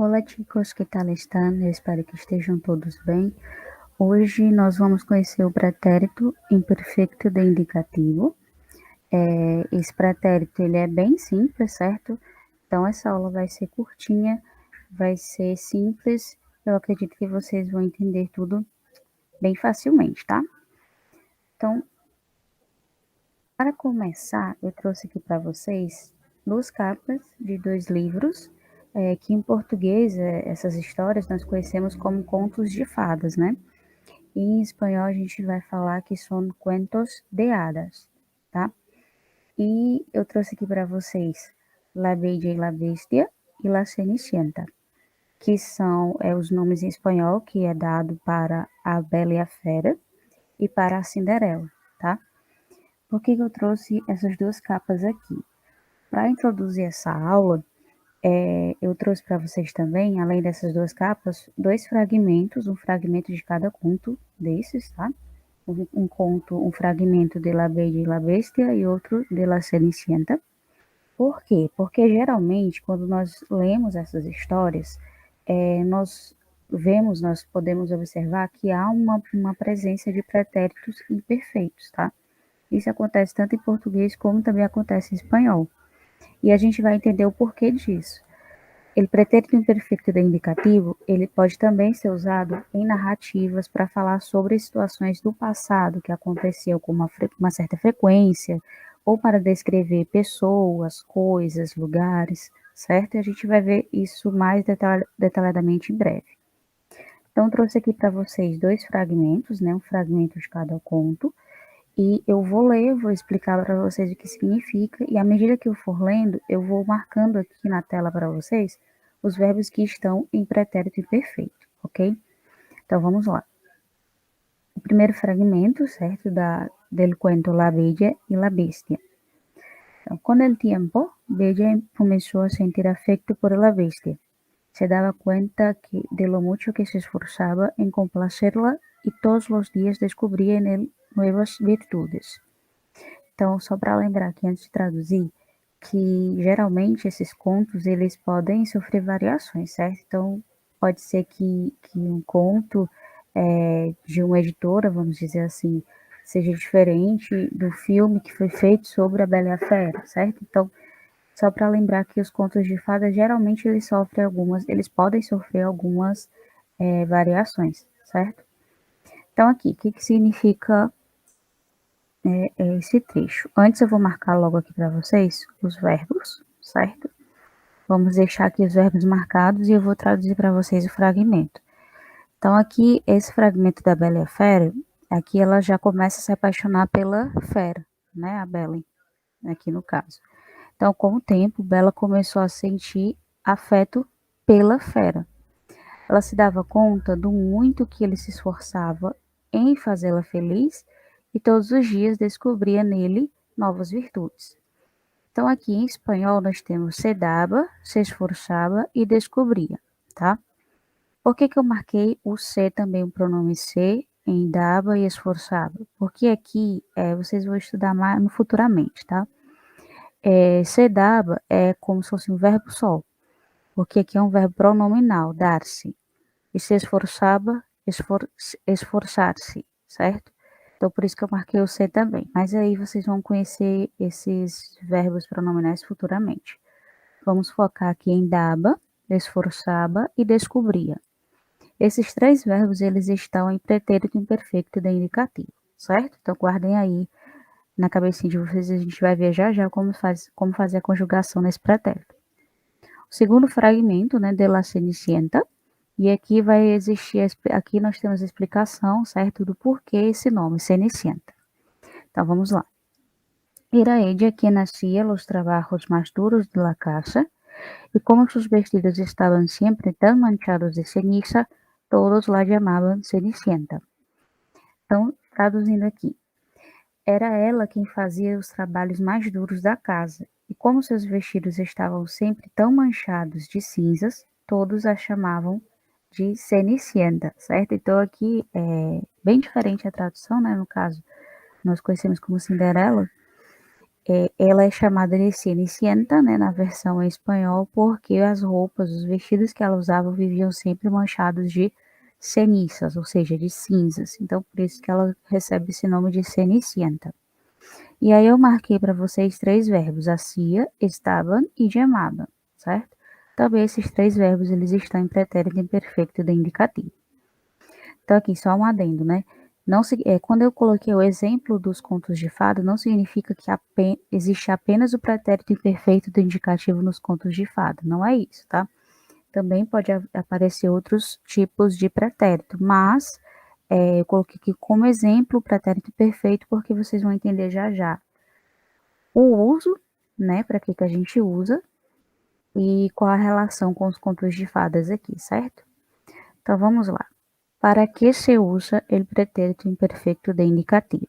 Olá, chicos, que tal estão? Eu espero que estejam todos bem. Hoje nós vamos conhecer o pretérito imperfeito de indicativo. Esse pretérito ele é bem simples, certo? Então essa aula vai ser curtinha, vai ser simples. Eu acredito que vocês vão entender tudo bem facilmente, tá? Então, para começar, eu trouxe aqui para vocês duas capas de dois livros, que em português, essas histórias nós conhecemos como contos de fadas, né? E em espanhol a gente vai falar que são cuentos de hadas, tá? E eu trouxe aqui para vocês La Bella e la Bestia e La Cenicienta, que são os nomes em espanhol que é dado para a Bela e a Fera e para a Cinderela, tá? Por que eu trouxe essas duas capas aqui? Para introduzir essa aula, eu trouxe para vocês também, além dessas duas capas, dois fragmentos, um fragmento de cada conto desses, tá? Um fragmento de La Bella e la Bestia e outro de La Cenicienta. Por quê? Porque geralmente, quando nós lemos essas histórias, nós podemos observar que há uma presença de pretéritos imperfeitos, tá? Isso acontece tanto em português como também acontece em espanhol. E a gente vai entender o porquê disso. Ele pretérito imperfeito de indicativo, ele pode também ser usado em narrativas para falar sobre situações do passado que aconteciam com uma certa frequência, ou para descrever pessoas, coisas, lugares, certo? E a gente vai ver isso mais detalhadamente em breve. Então, trouxe aqui para vocês dois fragmentos, né? Um fragmento de cada conto, e eu vou ler, vou explicar para vocês o que significa, e à medida que eu for lendo, eu vou marcando aqui na tela para vocês os verbos que estão em pretérito imperfeito, ok? Então vamos lá. O primeiro fragmento, certo, del cuento La Bella y la Bestia. Então, con el tiempo, Bella comenzó a sentir afecto por la bestia. Se daba cuenta de lo mucho que se esforzaba en complacerla y todos los días descubría en él nuevas virtudes. Então, só para lembrar aqui antes de traduzir, que geralmente esses contos eles podem sofrer variações, certo? Então, pode ser que um conto de uma editora, vamos dizer assim, seja diferente do filme que foi feito sobre a Bela e a Fera, certo? Então, só para lembrar que os contos de fadas geralmente eles podem sofrer algumas variações, certo? Então, aqui, o que significa esse trecho? Antes eu vou marcar logo aqui para vocês os verbos, certo? Vamos deixar aqui os verbos marcados e eu vou traduzir para vocês o fragmento. Então, aqui, esse fragmento da Bela e a Fera, aqui ela já começa a se apaixonar pela fera, né? A Bela, aqui no caso. Então, com o tempo, Bela começou a sentir afeto pela fera. Ela se dava conta do muito que ele se esforçava em fazê-la feliz e todos os dias descobria nele novas virtudes. Então, aqui em espanhol, nós temos se daba, se esforçava e descobria, tá? Por que eu marquei o se também, o pronome se, em daba e esforçava? Porque aqui vocês vão estudar mais futuramente, tá? Se daba é como se fosse um verbo só, porque aqui é um verbo pronominal, dar-se. E se esforçava, esforçar-se, certo? Então, por isso que eu marquei o se também. Mas aí vocês vão conhecer esses verbos pronominais futuramente. Vamos focar aqui em daba, esforçava e descobria. Esses três verbos, eles estão em pretérito imperfeito de indicativo, certo? Então, guardem aí na cabecinha de vocês, a gente vai ver já como fazer a conjugação nesse pretérito. O segundo fragmento, né, de la Cenicienta, e aqui vai existir, aqui nós temos a explicação, certo, do porquê esse nome, Cenicienta. Então, vamos lá. Era ella quien hacía los trabajos más duros de la casa, y como sus vestidos estaban siempre tan manchados de ceniza, todos la llamaban Cenicienta. Então, traduzindo aqui. Era ela quem fazia os trabalhos mais duros da casa, e como seus vestidos estavam sempre tão manchados de cinzas, todos a chamavam de Cenicienta, certo? Então aqui é bem diferente a tradução, né? No caso, nós conhecemos como Cinderela. ela é chamada de Cenicienta, né, na versão em espanhol, porque as roupas, os vestidos que ela usava viviam sempre manchados de ceniças, ou seja, de cinzas. Então, por isso que ela recebe esse nome de Cenicienta. E aí eu marquei para vocês 3 verbos, hacía, estaban e llamaban, certo? Também esses 3 verbos, eles estão em pretérito imperfeito de indicativo. Então, aqui, só um adendo, né? Não, quando eu coloquei o exemplo dos contos de fada, não significa que existe apenas o pretérito imperfeito do indicativo nos contos de fada. Não é isso, tá? Também pode aparecer outros tipos de pretérito, mas eu coloquei aqui como exemplo o pretérito perfeito, porque vocês vão entender já já o uso, né? Para que a gente usa e qual a relação com os contos de fadas aqui, certo? Então, vamos lá. ¿Para qué se usa el pretérito imperfecto de indicativo?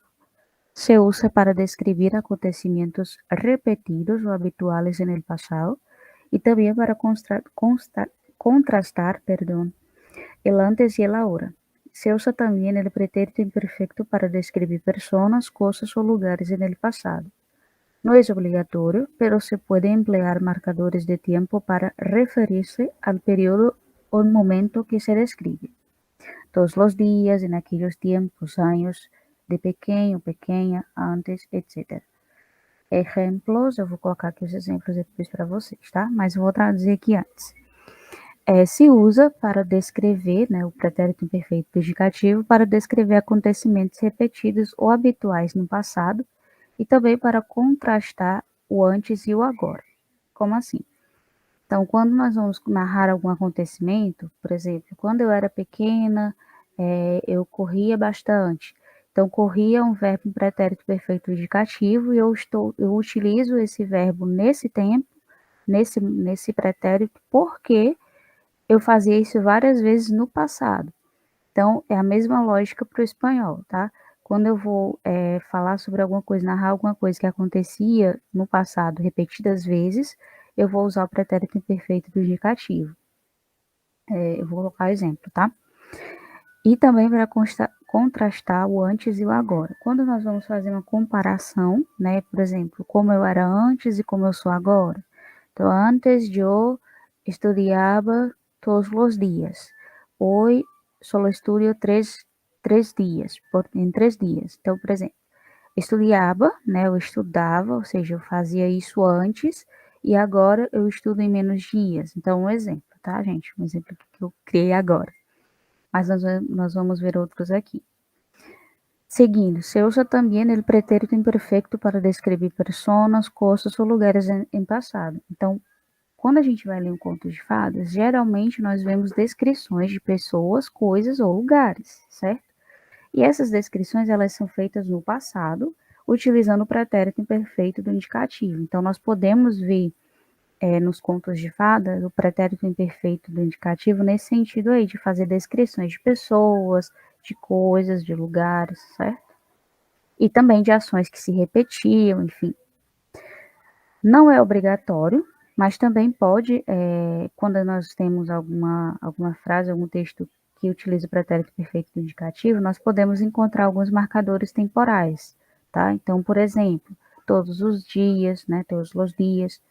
Se usa para describir acontecimientos repetidos o habituales en el pasado y también para contrastar, el antes y el ahora. Se usa también el pretérito imperfecto para describir personas, cosas o lugares en el pasado. No es obligatorio, pero se puede emplear marcadores de tiempo para referirse al periodo o momento que se describe. Todos los días, en aquellos tiempos, años de pequeno, pequena, antes, etc. Exemplos, eu vou colocar aqui os exemplos depois para vocês, tá? Mas eu vou traduzir aqui antes. Se usa para descrever, né, o pretérito imperfeito indicativo, para descrever acontecimentos repetidos ou habituais no passado e também para contrastar o antes e o agora. Como assim? Então, quando nós vamos narrar algum acontecimento, por exemplo, quando eu era pequena, eu corria bastante. Então, corria é um verbo em pretérito perfeito indicativo e eu utilizo esse verbo nesse tempo, nesse pretérito, porque eu fazia isso várias vezes no passado. Então, é a mesma lógica para o espanhol, tá? Quando eu vou falar sobre alguma coisa, narrar alguma coisa que acontecia no passado repetidas vezes, eu vou usar o pretérito imperfeito do indicativo. Eu vou colocar o exemplo, tá? E também para contrastar o antes e o agora. Quando nós vamos fazer uma comparação, né? Por exemplo, como eu era antes e como eu sou agora. Então, antes eu estudiava todos os dias. Hoje só estudo três dias, em 3 dias. Então, por exemplo, estudiava, né? Eu estudava, ou seja, eu fazia isso antes e agora eu estudo em menos dias. Então, um exemplo, tá, gente? Um exemplo que eu criei agora. Mas nós vamos ver outros aqui. Seguindo, se usa também o pretérito imperfecto para descrever pessoas, coisas ou lugares em passado. Então, quando a gente vai ler um conto de fadas, geralmente nós vemos descrições de pessoas, coisas ou lugares, certo? E essas descrições, elas são feitas no passado, utilizando o pretérito imperfeito do indicativo. Então, nós podemos ver nos contos de fadas o pretérito imperfeito do indicativo nesse sentido aí, de fazer descrições de pessoas, de coisas, de lugares, certo? E também de ações que se repetiam, enfim. Não é obrigatório, mas também pode, quando nós temos alguma frase, algum texto que utiliza o pretérito perfeito do indicativo, nós podemos encontrar alguns marcadores temporais, tá? Então, por exemplo, todos os dias, né? Todos os dias,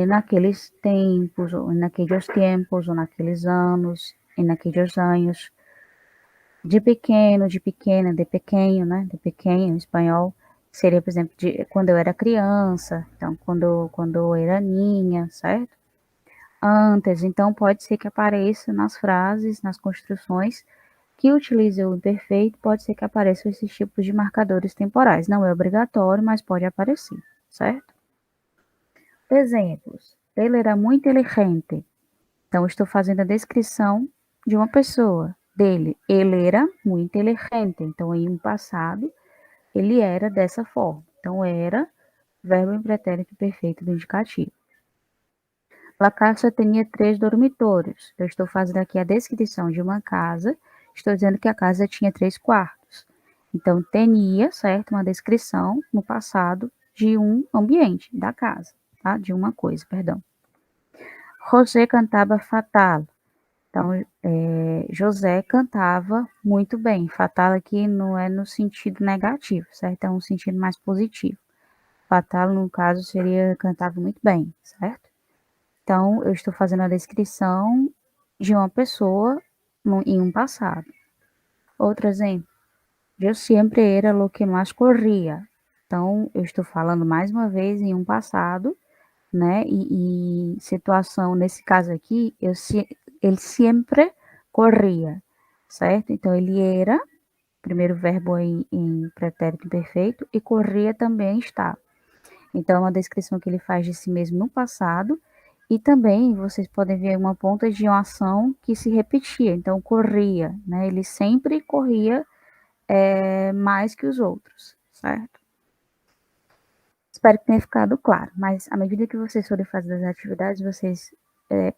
naqueles tempos, ou naqueles tempos, ou naqueles anos, e naqueles anos. De pequeno, de pequena, de pequeno, né? De pequeno, em espanhol. Seria, por exemplo, quando eu era criança, então quando eu era ninha, certo? Antes, então pode ser que apareça nas frases, nas construções que utilize o imperfeito, pode ser que apareçam esses tipos de marcadores temporais. Não é obrigatório, mas pode aparecer, certo? Exemplos. Ele era muito inteligente. Então, estou fazendo a descrição de uma pessoa, dele. Ele era muito inteligente. Então, em um passado, ele era dessa forma. Então, era verbo em pretérito perfeito do indicativo. La casa tinha 3 dormitórios. Eu estou fazendo aqui a descrição de uma casa. Estou dizendo que a casa tinha 3 quartos. Então, tinha, certo? Uma descrição no passado de um ambiente da casa, tá? De uma coisa, perdão. José cantava fatal. Então, José cantava muito bem. Fatal aqui não é no sentido negativo, certo? É um sentido mais positivo. Patalo, no caso, seria cantava muito bem, certo? Então, eu estou fazendo a descrição de uma pessoa em um passado. Outro exemplo. Eu sempre era lo que mais corria. Então, eu estou falando mais uma vez em um passado, né? E situação, nesse caso aqui, ele sempre corria, certo? Então, ele era, primeiro verbo em pretérito imperfeito, e corria também está. Então, é uma descrição que ele faz de si mesmo no passado, e também vocês podem ver uma ponta de uma ação que se repetia. Então, corria, né? Ele sempre corria mais que os outros, certo? Espero que tenha ficado claro, mas à medida que vocês forem fazer as atividades, vocês,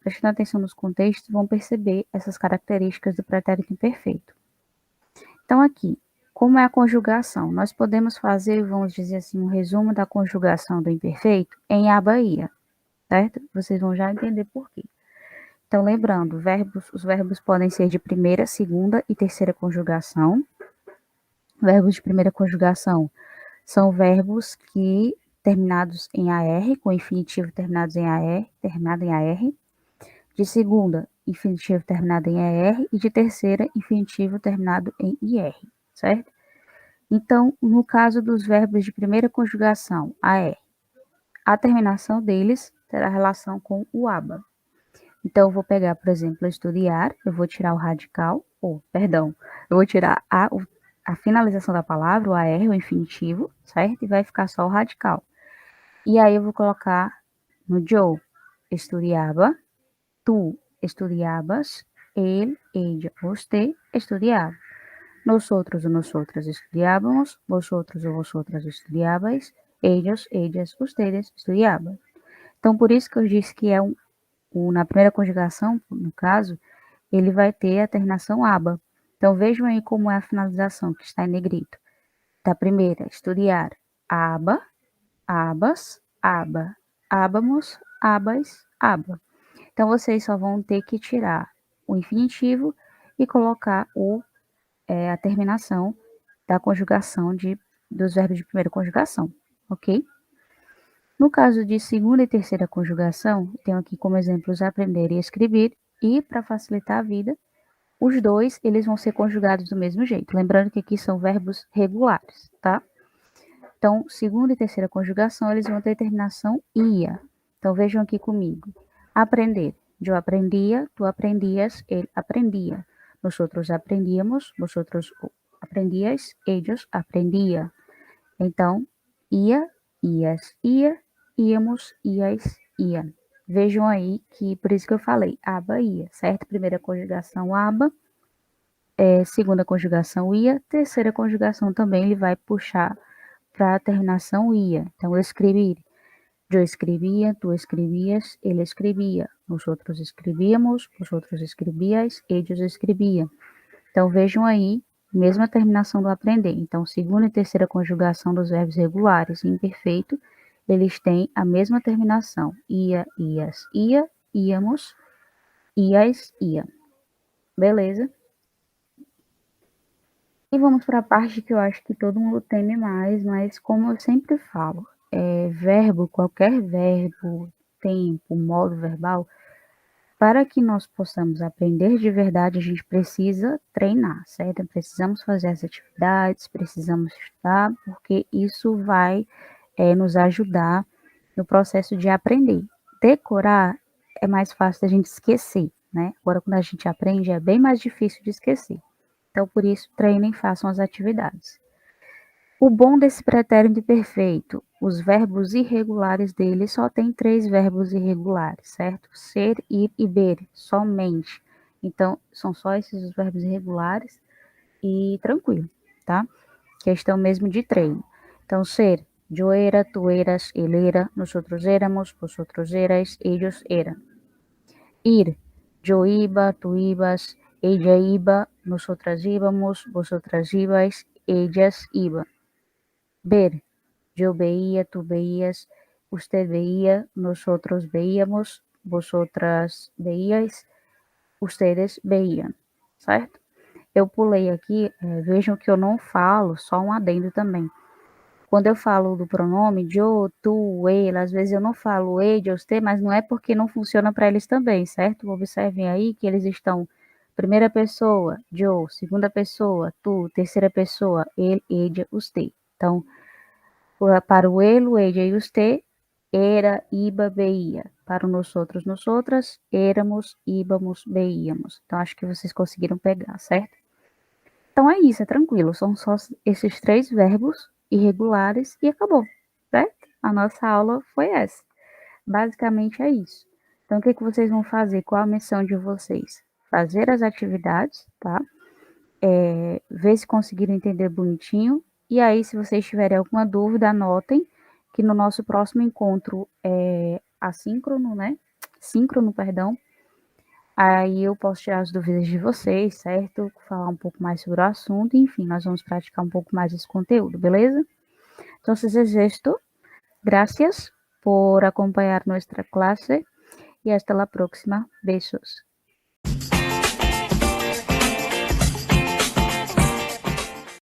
prestando atenção nos contextos, vão perceber essas características do pretérito imperfeito. Então, aqui, como é a conjugação? Nós podemos fazer, vamos dizer assim, um resumo da conjugação do imperfeito em abaía, certo? Vocês vão já entender por quê. Então, lembrando, os verbos podem ser de primeira, segunda e terceira conjugação. Verbos de primeira conjugação são verbos que terminados em AR, com infinitivo terminados em AR, terminado em AR. De segunda, infinitivo terminado em ER. E de terceira, infinitivo terminado em IR, certo? Então, no caso dos verbos de primeira conjugação, AR, a terminação deles terá relação com o aba. Então, eu vou pegar, por exemplo, estudar, eu vou tirar o radical, eu vou tirar a finalização da palavra, o AR, o infinitivo, certo? E vai ficar só o radical. E aí eu vou colocar no Joe, estudiava, tu estudiabas, ele, ella, você estudiava. Nosotros o nosotras estudiábamos, vosotros o vosotras estudiabais, ellos, ellas, ustedes estudiaban. Então, por isso que eu disse que na primeira conjugação, no caso, ele vai ter a terminação aba. Então, vejam aí como é a finalização que está em negrito. Da primeira, estudar, aba, abas, aba, abamos, abas, aba. Então, vocês só vão ter que tirar o infinitivo e colocar a terminação da conjugação dos verbos de primeira conjugação, ok? No caso de segunda e terceira conjugação, tenho aqui como exemplos aprender e escrever, e para facilitar a vida, os dois eles vão ser conjugados do mesmo jeito. Lembrando que aqui são verbos regulares, tá? Então, segunda e terceira conjugação, eles vão ter terminação ia. Então, vejam aqui comigo. Aprender. Eu aprendia, tu aprendias, ele aprendia. Nosotros aprendíamos, vosotros aprendias, ellos aprendia. Então, ia, ias, ia, íamos, ias, iam. Vejam aí que, por isso que eu falei, aba, ia, certo? Primeira conjugação, aba. Segunda conjugação, ia. Terceira conjugação também, ele vai puxar para a terminação ia. Então, escrever. Eu escrevia, tu escrevias, ele escrevia. Nós outros escrevíamos, os outros escrevias, eles escreviam. Então, vejam aí, mesma terminação do aprender. Então, segunda e terceira conjugação dos verbos regulares e imperfeito, eles têm a mesma terminação. Ia, ias, ia, íamos, ias, ia. Beleza? E vamos para a parte que eu acho que todo mundo teme mais, mas como eu sempre falo, verbo, qualquer verbo, tempo, modo verbal, para que nós possamos aprender de verdade, a gente precisa treinar, certo? Precisamos fazer as atividades, precisamos estudar, porque isso vai nos ajudar no processo de aprender. Decorar é mais fácil da gente esquecer, né? Agora, quando a gente aprende, é bem mais difícil de esquecer. Então, por isso, treinem e façam as atividades. O bom desse pretérito perfeito, os verbos irregulares dele só tem 3 verbos irregulares, certo? Ser, ir e ver, somente. Então, são só esses os verbos irregulares e tranquilo, tá? Questão mesmo de treino. Então, ser, eu era, tu eras, ele era, nosotros éramos, vosotros erais, ellos eran. Ir, yo iba, tú ibas, ella iba, nosotras íbamos, vosotras ibais, ellas iban. Ver, yo veía, tú veías, usted veía, nosotros veíamos, vosotras veíais, ustedes veíam, certo? Eu pulei aqui, vejam que eu não falo, só um adendo também. quando eu falo do pronome yo, tu, ele, às vezes eu não falo ele, você, mas não é porque não funciona para eles também, certo? Observem aí que eles estão primeira pessoa, yo, segunda pessoa, tu, terceira pessoa, ele, ella, usted. Então, para o ele, ella e usted, era, iba, veía. Para o nosotros, nosotras, éramos, íbamos, veíamos. Então, acho que vocês conseguiram pegar, certo? Então é isso, é tranquilo. São só esses 3 verbos irregulares e acabou, certo? A nossa aula foi essa. Basicamente é isso. Então, o que, que vocês vão fazer? Qual a missão de vocês? Fazer as atividades, tá? Ver se conseguiram entender bonitinho. E aí, se vocês tiverem alguma dúvida, anotem que no nosso próximo encontro assíncrono, né? Síncrono, perdão. Aí eu posso tirar as dúvidas de vocês, certo? Falar um pouco mais sobre o assunto, enfim, nós vamos praticar um pouco mais esse conteúdo, beleza? Entonces es esto. Gracias por acompañar nuestra clase y hasta la próxima. Besos.